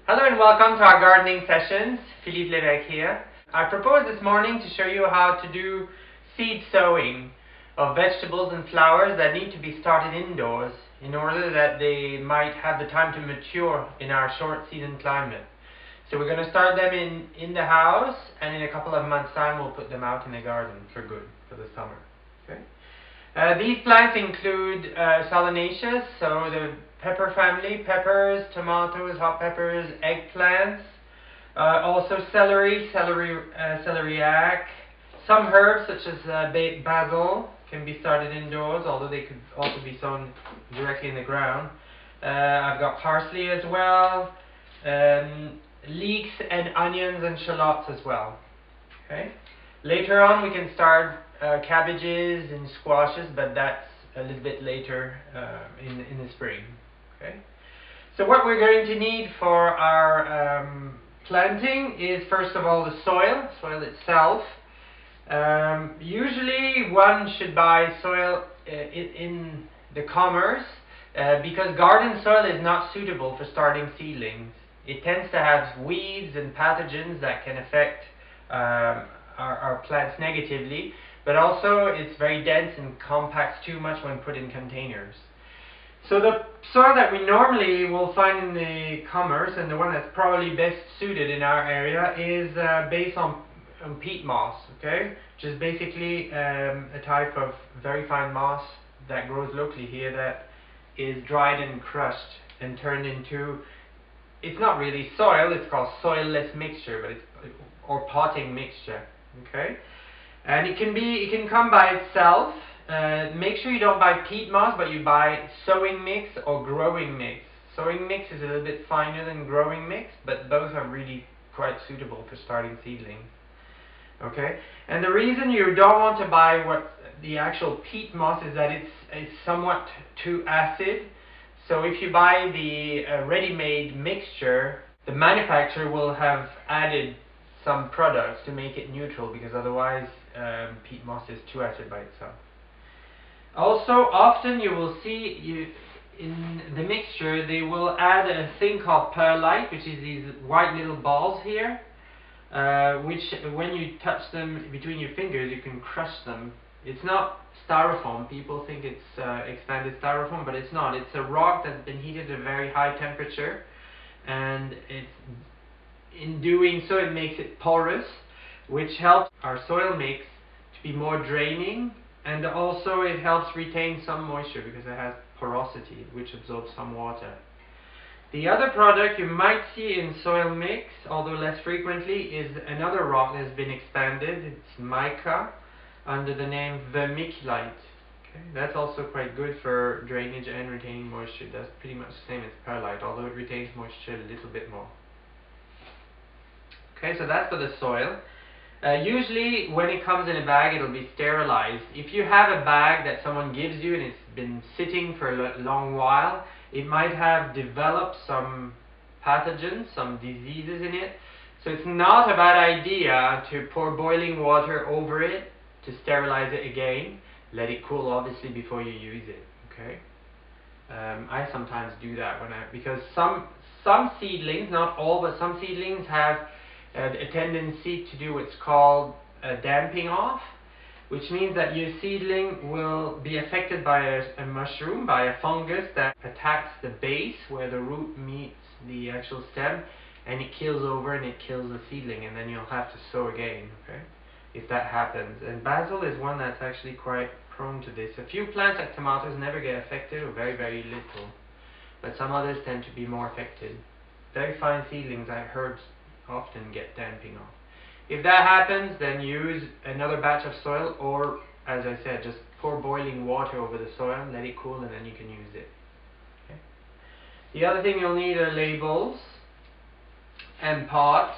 Hello and welcome to our gardening sessions. Philippe Lévesque here. I propose this morning to show you how to do seed sowing of vegetables and flowers that need to be started indoors in order that they might have the time to mature in our short season climate. So we're going to start them in the house, and in a couple of months time we'll put them out in the garden for good for the summer. Okay. These plants include solanaceous, so the pepper family, peppers, tomatoes, hot peppers, eggplants, also celeriac, some herbs such as basil can be started indoors, although they could also be sown directly in the ground. I've got parsley as well, leeks and onions and shallots as well. Okay. Later on we can start cabbages and squashes, but that's a little bit later in the spring. Okay. So what we're going to need for our planting is first of all the soil itself. Usually one should buy soil in the commerce because garden soil is not suitable for starting seedlings. It tends to have weeds and pathogens that can affect our plants negatively, but also it's very dense and compacts too much when put in containers. So the soil that we normally will find in the commerce, and the one that's probably best suited in our area, is based on peat moss, okay? Which is basically a type of very fine moss that grows locally here that is dried and crushed and turned into, it's not really soil, it's called soilless mixture, but or potting mixture, okay? And it can come by itself. Make sure you don't buy peat moss, but you buy sowing mix or growing mix. Sowing mix is a little bit finer than growing mix, but both are really quite suitable for starting seedlings. Okay, and the reason you don't want to buy what the actual peat moss is that it's somewhat too acid. So if you buy the ready-made mixture, the manufacturer will have added some products to make it neutral, because otherwise peat moss is too acid by itself. Also, often you will see in the mixture they will add a thing called perlite, which is these white little balls here, which when you touch them between your fingers you can crush them. It's not styrofoam. People think it's expanded styrofoam, but it's not. It's a rock that's been heated at a very high temperature, and in doing so it makes it porous, which helps our soil mix to be more draining, and also it helps retain some moisture because it has porosity, which absorbs some water. The other product you might see in soil mix, although less frequently, is another rock that has been expanded. It's mica, under the name vermiculite. Okay? That's also quite good for drainage and retaining moisture. That's pretty much the same as perlite, although it retains moisture a little bit more. Okay, so that's for the soil. Usually when it comes in a bag it'll be sterilized. If you have a bag that someone gives you and it's been sitting for a long while, it might have developed some pathogens, some diseases in it. So it's not a bad idea to pour boiling water over it to sterilize it again. Let it cool obviously before you use it. Okay. I sometimes do that because some seedlings, not all, but some seedlings have a tendency to do what's called damping off, which means that your seedling will be affected by a mushroom, by a fungus that attacks the base where the root meets the actual stem, and it kills over and it kills the seedling, and then you'll have to sow again, okay, if that happens. And basil is one that's actually quite prone to this. A few plants like tomatoes never get affected, or very, very little, but some others tend to be more affected. Very fine seedlings, I've heard, often get damping off. If that happens, then use another batch of soil, or as I said, just pour boiling water over the soil, let it cool, and then you can use it. Okay. The other thing you'll need are labels and pots.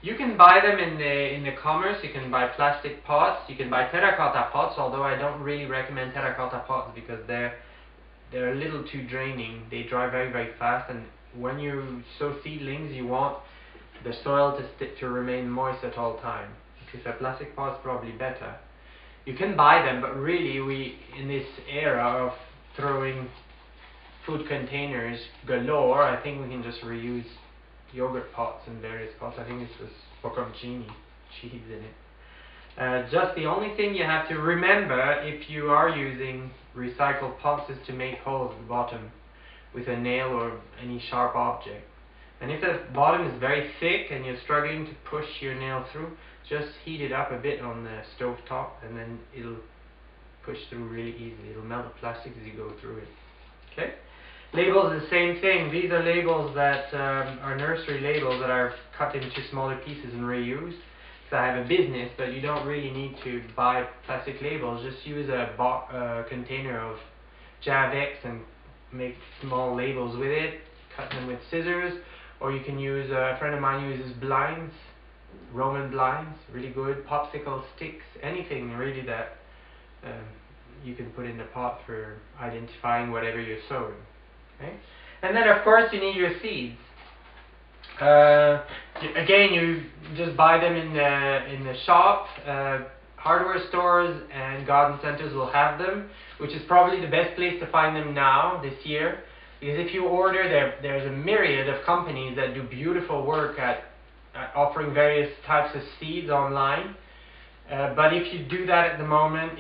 You can buy them in the commerce. You can buy plastic pots, you can buy terracotta pots, although I don't really recommend terracotta pots because they're a little too draining. They dry very, very fast, and when you sow seedlings you want the soil to remain moist at all times. Okay, so a plastic pot is probably better. You can buy them, but really in this era of throwing food containers galore, I think we can just reuse yogurt pots and various pots. I think this was bocconcini cheese in it. Just the only thing you have to remember if you are using recycled pots is to make holes at the bottom with a nail or any sharp object. And if the bottom is very thick and you're struggling to push your nail through, just heat it up a bit on the stove top and then it'll push through really easily. It'll melt the plastic as you go through it. Okay? Labels are the same thing. These are labels that are nursery labels that are cut into smaller pieces and reused. So I have a business, but you don't really need to buy plastic labels. Just use a container of Javex and make small labels with it. Cut them with scissors, or you can use, a friend of mine uses blinds, Roman blinds, really good, popsicle sticks, anything really that you can put in the pot for identifying whatever you're sowing. Okay? And then of course you need your seeds. Again, you just buy them in the shop. Hardware stores and garden centers will have them, which is probably the best place to find them now this year. Because if you order, there's a myriad of companies that do beautiful work at offering various types of seeds online. But if you do that at the moment,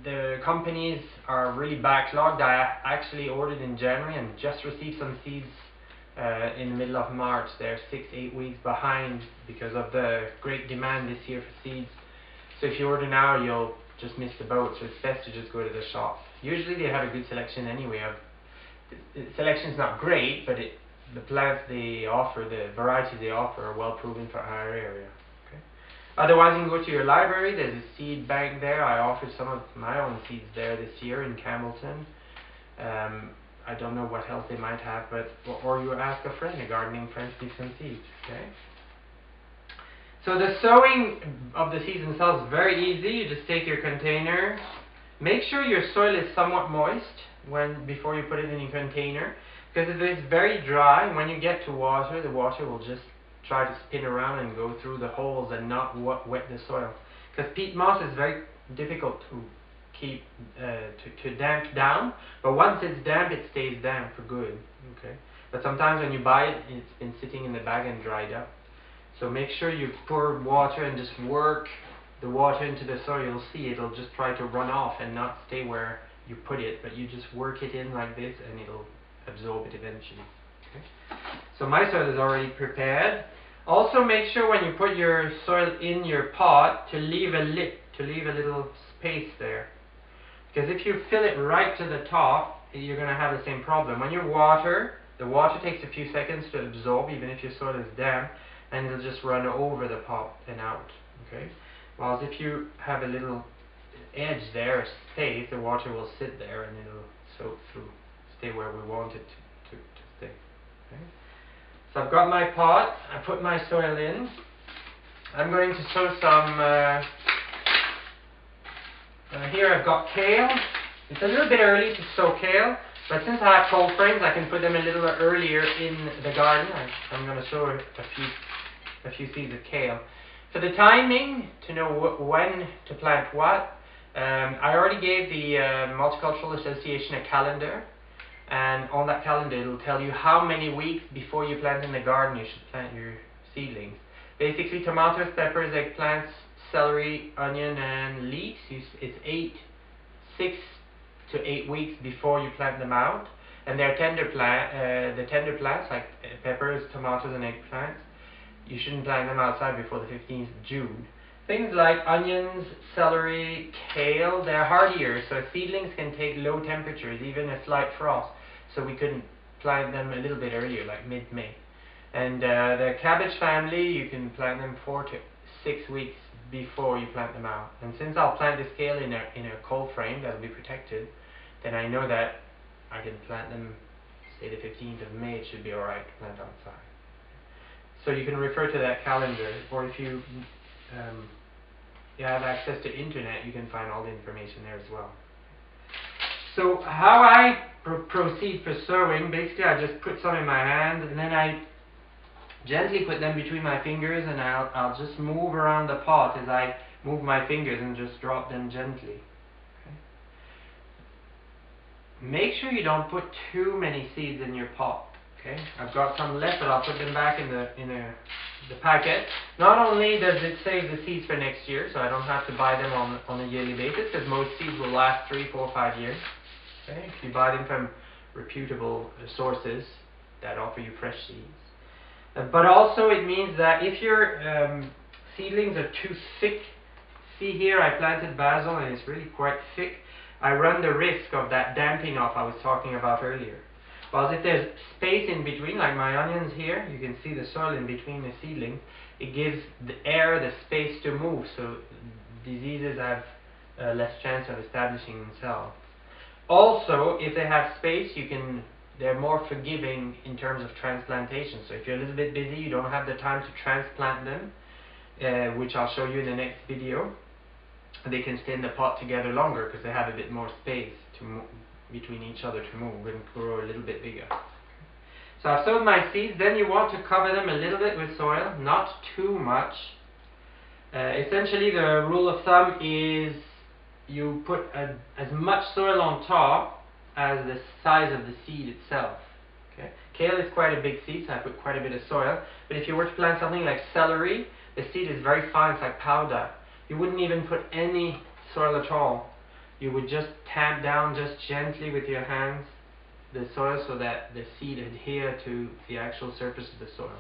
the companies are really backlogged. I actually ordered in January and just received some seeds in the middle of March. They're 6-8 weeks behind because of the great demand this year for seeds. So if you order now, you'll just miss the boat. So it's best to just go to the shop. Usually they have a good selection anyway. The selection's not great, but the plants they offer, the varieties they offer, are well proven for our area. Okay. Otherwise, you can go to your library. There's a seed bank there. I offered some of my own seeds there this year in Campbellton. I don't know what else they might have, but or you ask a friend, a gardening friend, to give some seeds. Okay. So the sowing of the seeds themselves is very easy. You just take your container. Make sure your soil is somewhat moist before you put it in your container, because if it's very dry, when you get to water, the water will just try to spin around and go through the holes and not wet the soil. Because peat moss is very difficult to keep to damp down, but once it's damp, it stays damp for good. Okay, but sometimes when you buy it, it's been sitting in the bag and dried up. So make sure you pour water and just work the water into the soil. You'll see it'll just try to run off and not stay where you put it, but you just work it in like this and it'll absorb it eventually. Okay? So my soil is already prepared. Also make sure when you put your soil in your pot to leave a lip, to leave a little space there. Because if you fill it right to the top, you're going to have the same problem. When you water, the water takes a few seconds to absorb, even if your soil is damp, and it'll just run over the pot and out. Okay? Whilst if you have a little edge there, a space, the water will sit there and it'll soak through, stay where we want it to stay. Okay? So I've got my pot, I put my soil in. I'm going to sow some, here I've got kale. It's a little bit early to sow kale, but since I have cold frames, I can put them a little earlier in the garden. I'm going to sow a few seeds of kale. For the timing, to know when to plant what, I already gave the Multicultural Association a calendar, and on that calendar it'll tell you how many weeks before you plant in the garden you should plant your seedlings. Basically tomatoes, peppers, eggplants, celery, onion and leeks, it's 6 to 8 weeks before you plant them out, and they're tender plants like peppers, tomatoes and eggplants. You shouldn't plant them outside before the 15th of June. Things like onions, celery, kale, they're hardier, so seedlings can take low temperatures, even a slight frost. So we could plant them a little bit earlier, like mid-May. And the cabbage family, you can plant them 4 to 6 weeks before you plant them out. And since I'll plant this kale in a cold frame that'll be protected, then I know that I can plant them, say the 15th of May, it should be alright to plant outside. So you can refer to that calendar, or if you have access to internet, you can find all the information there as well. So how I proceed for sowing, basically I just put some in my hand and then I gently put them between my fingers, and I'll just move around the pot as I move my fingers and just drop them gently. Okay. Make sure you don't put too many seeds in your pot, Okay, I've got some left, but I'll put them back in the packet. Not only does it save the seeds for next year, so I don't have to buy them on a yearly basis, because most seeds will last 3, 4, 5 years. Okay, if you buy them from reputable sources that offer you fresh seeds. But also it means that if your seedlings are too thick, see here I planted basil and it's really quite thick, I run the risk of that damping off I was talking about earlier. While if there's space in between, like my onions here, you can see the soil in between the seedlings, it gives the air the space to move, so diseases have less chance of establishing themselves. Also, if they have space, they're more forgiving in terms of transplantation. So if you're a little bit busy, you don't have the time to transplant them, which I'll show you in the next video, they can stay in the pot together longer because they have a bit more space to move between each other to move and grow a little bit bigger. So I've sowed my seeds. Then you want to cover them a little bit with soil, not too much. Essentially the rule of thumb is you put as much soil on top as the size of the seed itself. Okay. Kale is quite a big seed, so I put quite a bit of soil. But if you were to plant something like celery, the seed is very fine, it's like powder. You wouldn't even put any soil at all. You would just tamp down just gently with your hands the soil so that the seed adhere to the actual surface of the soil.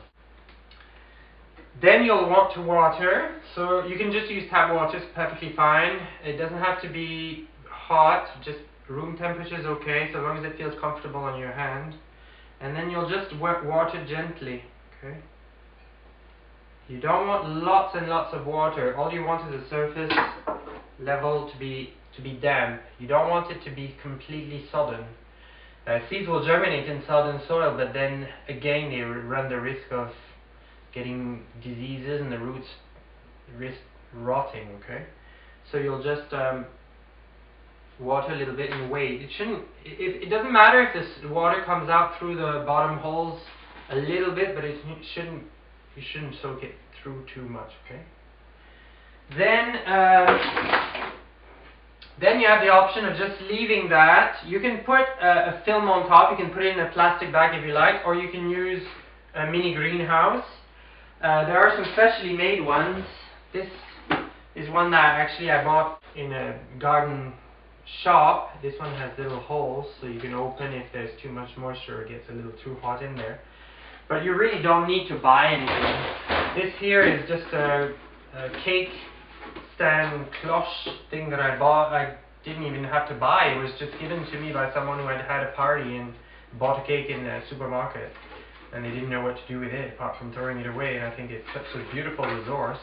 Then you'll want to water, so you can just use tap water, it's perfectly fine. It doesn't have to be hot, just room temperature is okay, so long as it feels comfortable on your hand. And then you'll just water gently, okay? You don't want lots and lots of water. All you want is the surface level to be damp. You don't want it to be completely sodden. Seeds will germinate in sodden soil, but then again they run the risk of getting diseases and the roots risk rotting, okay? So you'll just water a little bit and wait. It doesn't matter if this water comes out through the bottom holes a little bit, but you shouldn't soak it through too much, okay? Then you have the option of just leaving that. You can put a film on top, you can put it in a plastic bag if you like, or you can use a mini greenhouse. There are some specially made ones. This is one that actually I bought in a garden shop. This one has little holes so you can open if there's too much moisture or it gets a little too hot in there. But you really don't need to buy anything. This here is just a cake stand cloche thing that I bought. I didn't even have to buy. It was just given to me by someone who had had a party and bought a cake in the supermarket. And they didn't know what to do with it apart from throwing it away. And I think it's such a beautiful resource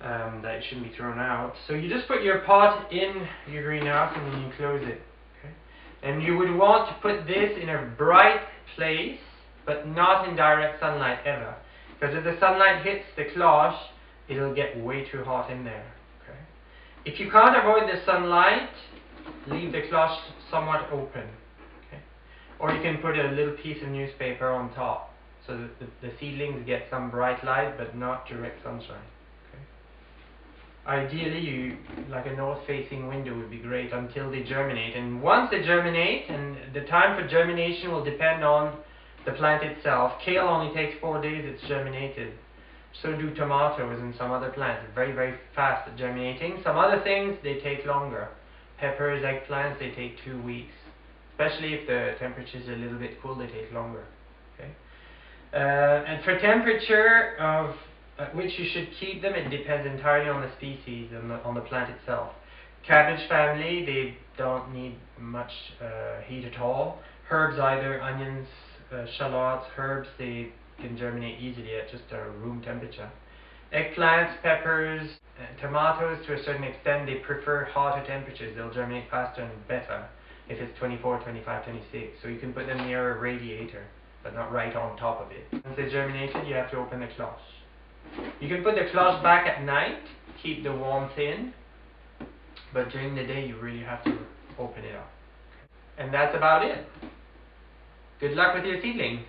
that it shouldn't be thrown out. So you just put your pot in your greenhouse and then you close it. Okay? And you would want to put this in a bright place, but not in direct sunlight ever. Because if the sunlight hits the cloche, it'll get way too hot in there. Okay? If you can't avoid the sunlight, leave the cloche somewhat open. Okay? Or you can put a little piece of newspaper on top so that the seedlings get some bright light but not direct sunshine. Okay? Ideally, like a north-facing window would be great until they germinate. And once they germinate, and the time for germination will depend on the plant itself. Kale only takes 4 days, it's germinated. So do tomatoes and some other plants. It's very, very fast at germinating. Some other things, they take longer. Peppers, eggplants, they take 2 weeks. Especially if the temperature is a little bit cool, they take longer. Okay? And for temperature at which you should keep them, it depends entirely on the species and on the plant itself. Cabbage family, they don't need much heat at all. Herbs, either onions, shallots, herbs, they can germinate easily at just a room temperature. Eggplants, peppers, tomatoes, to a certain extent, they prefer hotter temperatures. They'll germinate faster and better if it's 24, 25, 26. So you can put them near a radiator, but not right on top of it. Once they're germinated, you have to open the cloche. You can put the cloche back at night, keep the warmth in, but during the day you really have to open it up. And that's about it. Good luck with your seedlings.